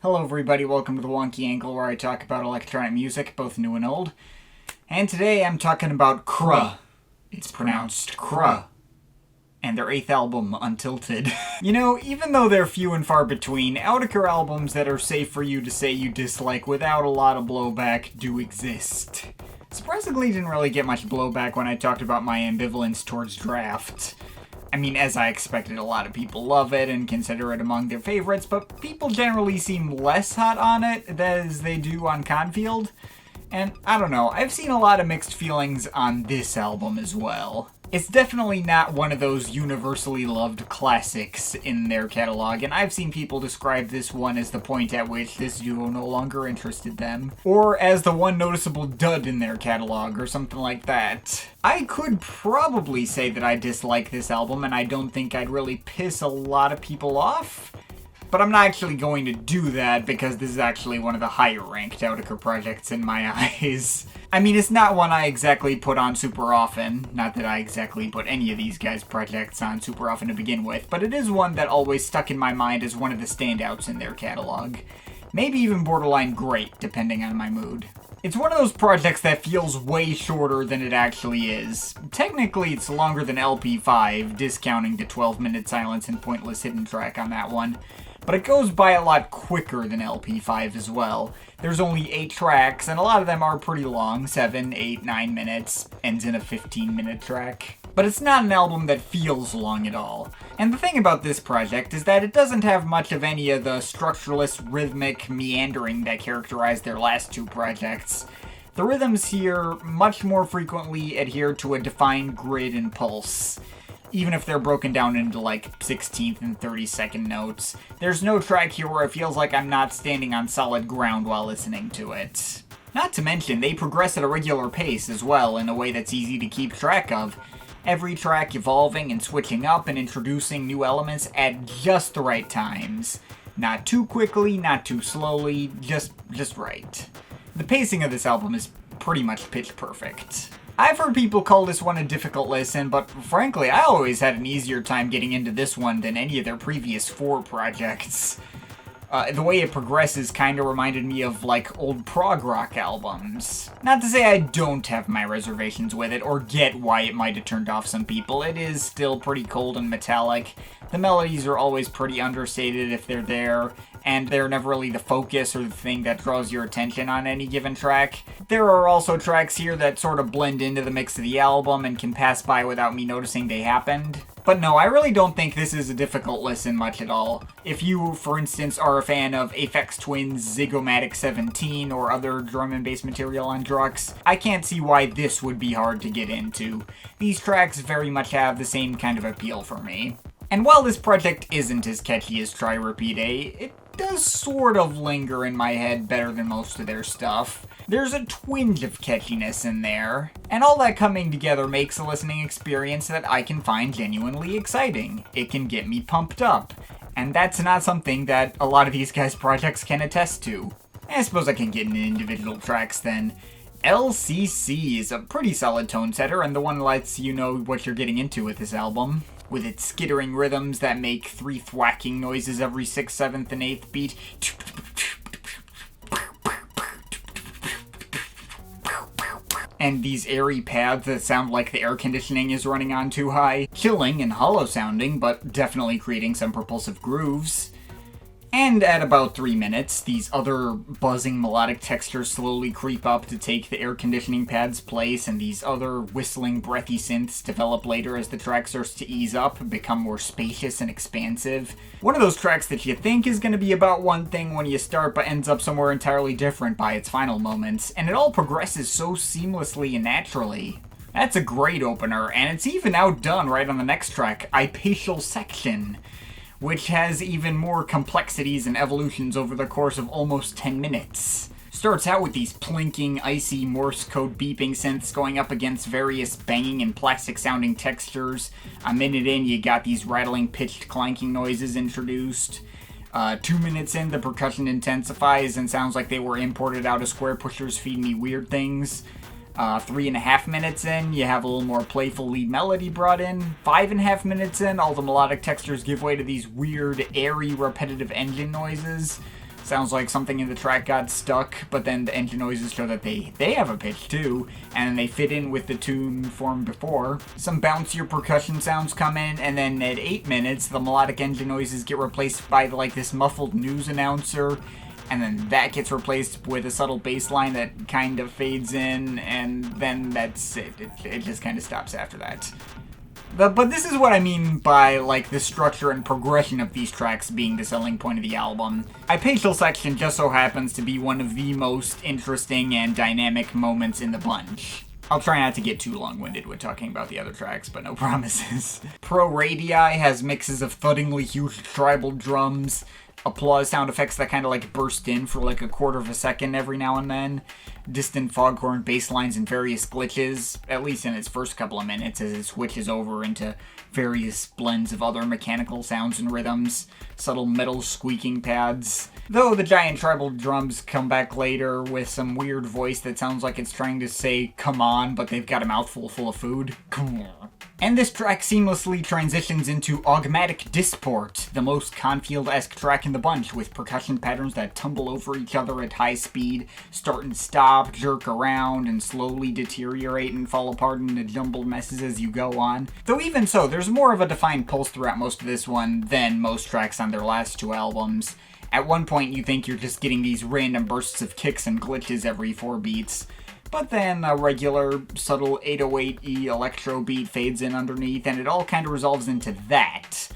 Hello everybody, welcome to the Wonky Angle where I talk about electronic music, both new and old. And today I'm talking about Autechre. It's pronounced Autechre. And their 8th album, Untilted. You know, even though they're few and far between, Autechre albums that are safe for you to say you dislike without a lot of blowback do exist. Surprisingly, didn't really get much blowback when I talked about my ambivalence towards Draft. I mean, as I expected, a lot of people love it and consider it among their favorites, but people generally seem less hot on it as they do on Confield. And I don't know, I've seen a lot of mixed feelings on this album as well. It's definitely not one of those universally loved classics in their catalog, and I've seen people describe this one as the point at which this duo no longer interested them, or as the one noticeable dud in their catalog, or something like that. I could probably say that I dislike this album, and I don't think I'd really piss a lot of people off. But I'm not actually going to do that because this is actually one of the higher ranked Autechre projects in my eyes. I mean, it's not one I exactly put on super often, not that I exactly put any of these guys' projects on super often to begin with, but it is one that always stuck in my mind as one of the standouts in their catalog. Maybe even borderline great, depending on my mood. It's one of those projects that feels way shorter than it actually is. Technically, it's longer than LP5, discounting the 12-minute silence and pointless hidden track on that one. But it goes by a lot quicker than LP5 as well. There's only 8 tracks, and a lot of them are pretty long, 7, 8, 9 minutes, ends in a 15-minute track. But it's not an album that feels long at all. And the thing about this project is that it doesn't have much of any of the structureless, rhythmic meandering that characterized their last 2 projects. The rhythms here much more frequently adhere to a defined grid and pulse. Even if they're broken down into like 16th and 32nd notes. There's no track here where it feels like I'm not standing on solid ground while listening to it. Not to mention, they progress at a regular pace as well, in a way that's easy to keep track of. Every track evolving and switching up and introducing new elements at just the right times. Not too quickly, not too slowly, just right. The pacing of this album is pretty much pitch perfect. I've heard people call this one a difficult listen, but frankly, I always had an easier time getting into this one than any of their previous 4 projects. The way it progresses kinda reminded me of, like, old prog rock albums. Not to say I don't have my reservations with it, or get why it might have turned off some people. It is still pretty cold and metallic. The melodies are always pretty understated if they're there, and they're never really the focus or the thing that draws your attention on any given track. There are also tracks here that sort of blend into the mix of the album and can pass by without me noticing they happened. But no, I really don't think this is a difficult listen much at all. If you, for instance, are a fan of Aphex Twin's Zygomatic 17 or other drum and bass material on Drux, I can't see why this would be hard to get into. These tracks very much have the same kind of appeal for me. And while this project isn't as catchy as Try Repeat A, it does sort of linger in my head better than most of their stuff. There's a twinge of catchiness in there, and all that coming together makes a listening experience that I can find genuinely exciting. It can get me pumped up, and that's not something that a lot of these guys' projects can attest to. I suppose I can get into individual tracks then. LCC is a pretty solid tone setter, and the one that lets you know what you're getting into with this album. With its skittering rhythms that make 3 thwacking noises every 6th, 7th, and 8th beat. And these airy pads that sound like the air conditioning is running on too high. Chilling and hollow sounding, but definitely creating some propulsive grooves. And at about 3 minutes, these other buzzing melodic textures slowly creep up to take the air conditioning pad's place, and these other whistling breathy synths develop later as the track starts to ease up and become more spacious and expansive. One of those tracks that you think is going to be about one thing when you start, but ends up somewhere entirely different by its final moments, and it all progresses so seamlessly and naturally. That's a great opener, and it's even outdone right on the next track, Ipacial Section, which has even more complexities and evolutions over the course of almost 10 minutes. Starts out with these plinking, icy Morse code beeping synths going up against various banging and plastic-sounding textures. A minute in, you got these rattling, pitched, clanking noises introduced. 2 minutes in, the percussion intensifies and sounds like they were imported out of Square Pushers Feed Me Weird Things. 3.5 minutes in, you have a little more playful lead melody brought in. 5.5 minutes in, all the melodic textures give way to these weird, airy, repetitive engine noises. Sounds like something in the track got stuck, but then the engine noises show that they have a pitch too, and they fit in with the tune formed before. Some bouncier percussion sounds come in, and then at 8 minutes, the melodic engine noises get replaced by like this muffled news announcer, and then that gets replaced with a subtle bass line that kind of fades in, and then that's it. It just kind of stops after that. But this is what I mean by, like, the structure and progression of these tracks being the selling point of the album. Ipacial section just so happens to be one of the most interesting and dynamic moments in the bunch. I'll try not to get too long-winded with talking about the other tracks, but no promises. Pro Radii has mixes of thuddingly huge tribal drums, applause sound effects that kind of like burst in for like a quarter of a second every now and then, distant foghorn bass lines and various glitches, at least in its first couple of minutes as it switches over into various blends of other mechanical sounds and rhythms, subtle metal squeaking pads. Though the giant tribal drums come back later with some weird voice that sounds like it's trying to say come on, but they've got a mouthful full of food. Come on. And this track seamlessly transitions into Augmatic Disport, the most Confield-esque track in the bunch, with percussion patterns that tumble over each other at high speed, start and stop, jerk around, and slowly deteriorate and fall apart into jumbled messes as you go on. Though even so, there's more of a defined pulse throughout most of this one than most tracks on their last two albums. At one point you think you're just getting these random bursts of kicks and glitches every 4 beats, but then a regular, subtle 808E electro beat fades in underneath, and it all kind of resolves into that.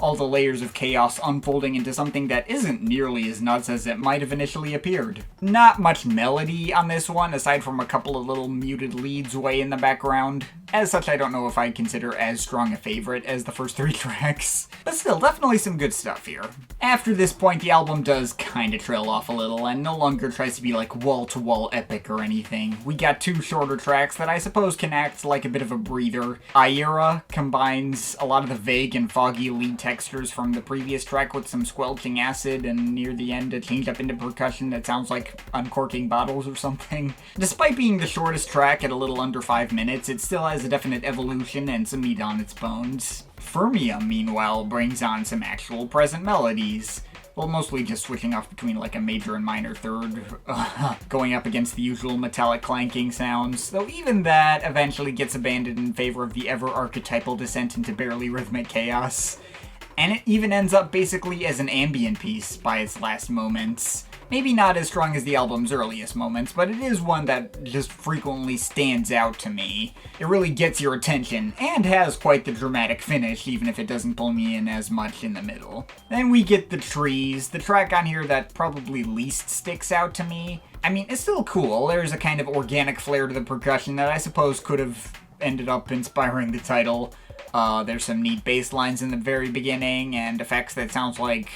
All the layers of chaos unfolding into something that isn't nearly as nuts as it might have initially appeared. Not much melody on this one, aside from a couple of little muted leads way in the background. As such, I don't know if I'd consider as strong a favorite as the first 3 tracks. But still, definitely some good stuff here. After this point, the album does kinda trail off a little, and no longer tries to be like wall-to-wall epic or anything. We got 2 shorter tracks that I suppose can act like a bit of a breather. Ira combines a lot of the vague and foggy lead textures from the previous track with some squelching acid, and near the end it changed up into percussion that sounds like uncorking bottles or something. Despite being the shortest track at a little under 5 minutes, it still has a definite evolution and some meat on its bones. Fermium, meanwhile, brings on some actual present melodies. Well, mostly just switching off between like a major and minor third, going up against the usual metallic clanking sounds, though even that eventually gets abandoned in favor of the ever-archetypal descent into barely rhythmic chaos. And it even ends up basically as an ambient piece by its last moments. Maybe not as strong as the album's earliest moments, but it is one that just frequently stands out to me. It really gets your attention, and has quite the dramatic finish, even if it doesn't pull me in as much in the middle. Then we get The Trees, the track on here that probably least sticks out to me. I mean, it's still cool. There's a kind of organic flair to the percussion that I suppose could have ended up inspiring the title. There's some neat bass lines in the very beginning, and effects that sounds like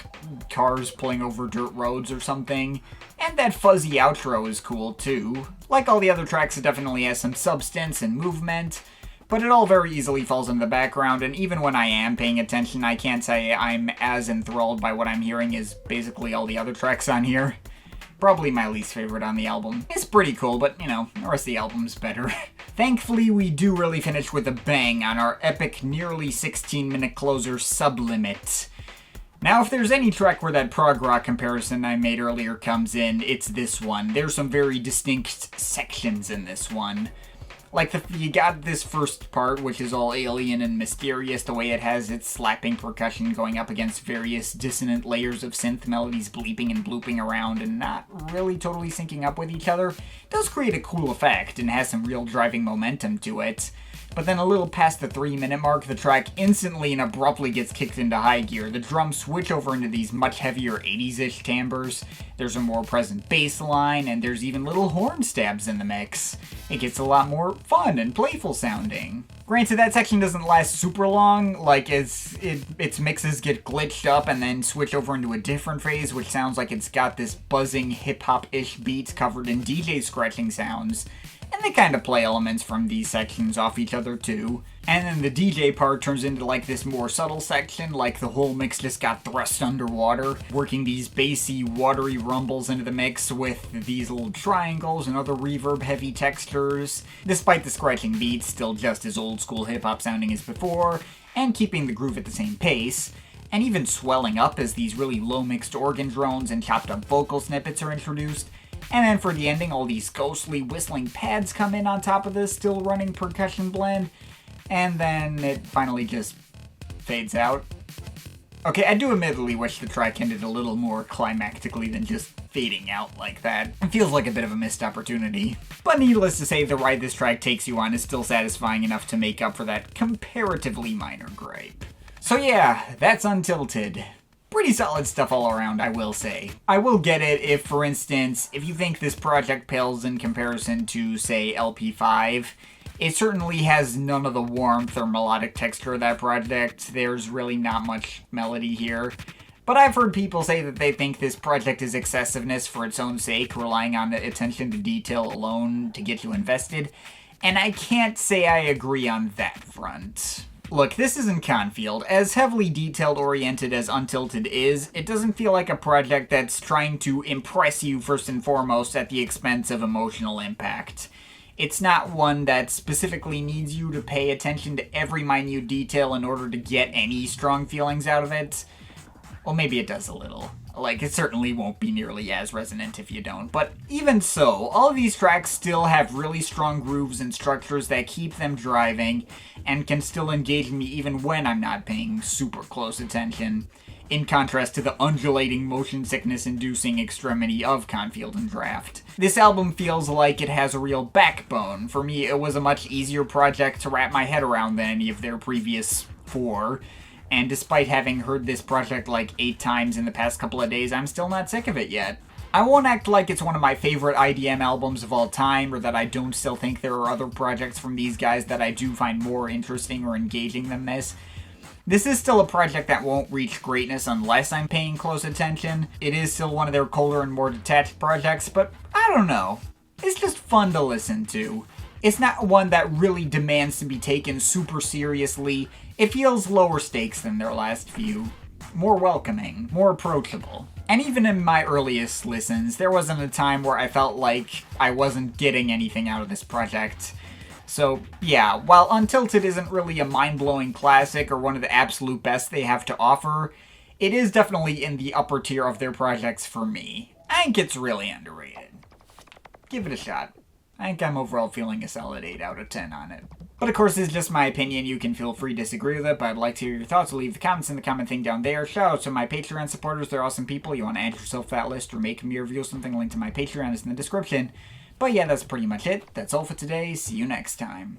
cars pulling over dirt roads or something. And that fuzzy outro is cool too. Like all the other tracks, it definitely has some substance and movement, but it all very easily falls in the background, and even when I am paying attention, I can't say I'm as enthralled by what I'm hearing as basically all the other tracks on here. Probably my least favorite on the album. It's pretty cool, but, you know, the rest of the album's better. Thankfully, we do really finish with a bang on our epic, nearly 16-minute closer, Sublimit. Now, if there's any track where that prog rock comparison I made earlier comes in, it's this one. There's some very distinct sections in this one. Like, you got this first part, which is all alien and mysterious, the way it has its slapping percussion going up against various dissonant layers of synth melodies bleeping and blooping around and not really totally syncing up with each other. It does create a cool effect and has some real driving momentum to it. But then a little past the 3-minute mark, the track instantly and abruptly gets kicked into high gear. The drums switch over into these much heavier 80s-ish timbres. There's a more present bass line, and there's even little horn stabs in the mix. It gets a lot more fun and playful sounding. Granted, that section doesn't last super long, like its mixes get glitched up and then switch over into a different phase, which sounds like it's got this buzzing hip-hop-ish beat covered in DJ scratching sounds. And they kind of play elements from these sections off each other too. And then the DJ part turns into like this more subtle section, like the whole mix just got thrust underwater, working these bassy, watery rumbles into the mix with these little triangles and other reverb-heavy textures. Despite the scratching beats, still just as old-school hip-hop sounding as before, and keeping the groove at the same pace. and even swelling up as these really low mixed organ drones and chopped up vocal snippets are introduced. And then for the ending, all these ghostly whistling pads come in on top of this still running percussion blend, and then it finally just fades out. Okay, I do admittedly wish the track ended a little more climactically than just fading out like that. It feels like a bit of a missed opportunity. But needless to say, the ride this track takes you on is still satisfying enough to make up for that comparatively minor gripe. So yeah, that's Untilted. Pretty solid stuff all around, I will say. I will get it if, for instance, if you think this project pales in comparison to, say, LP5, it certainly has none of the warmth or melodic texture of that project. There's really not much melody here. But I've heard people say that they think this project is excessiveness for its own sake, relying on the attention to detail alone to get you invested, and I can't say I agree on that front. Look, this isn't Confield. As heavily detailed-oriented as Untilted is, it doesn't feel like a project that's trying to impress you first and foremost at the expense of emotional impact. It's not one that specifically needs you to pay attention to every minute detail in order to get any strong feelings out of it. Well, maybe it does a little. Like, it certainly won't be nearly as resonant if you don't. But even so, all of these tracks still have really strong grooves and structures that keep them driving, and can still engage me even when I'm not paying super close attention, in contrast to the undulating motion sickness-inducing extremity of Confield and Draft. This album feels like it has a real backbone. For me, it was a much easier project to wrap my head around than any of their previous 4, and despite having heard this project like 8 times in the past couple of days, I'm still not sick of it yet. I won't act like it's one of my favorite IDM albums of all time, or that I don't still think there are other projects from these guys that I do find more interesting or engaging than this. This is still a project that won't reach greatness unless I'm paying close attention. It is still one of their colder and more detached projects, but I don't know. It's just fun to listen to. It's not one that really demands to be taken super seriously. It feels lower stakes than their last few. More welcoming, more approachable. And even in my earliest listens, there wasn't a time where I felt like I wasn't getting anything out of this project. So yeah, while Untilted isn't really a mind-blowing classic or one of the absolute best they have to offer, it is definitely in the upper tier of their projects for me. I think it's really underrated. Give it a shot. I think I'm overall feeling a solid 8 out of 10 on it. But of course, it's just my opinion. You can feel free to disagree with it, but I'd like to hear your thoughts. So leave the comments in the comment thing down there. Shout out to my Patreon supporters. They're awesome people. You want to add yourself to that list or make me review something, link to my Patreon is in the description. But yeah, that's pretty much it. That's all for today. See you next time.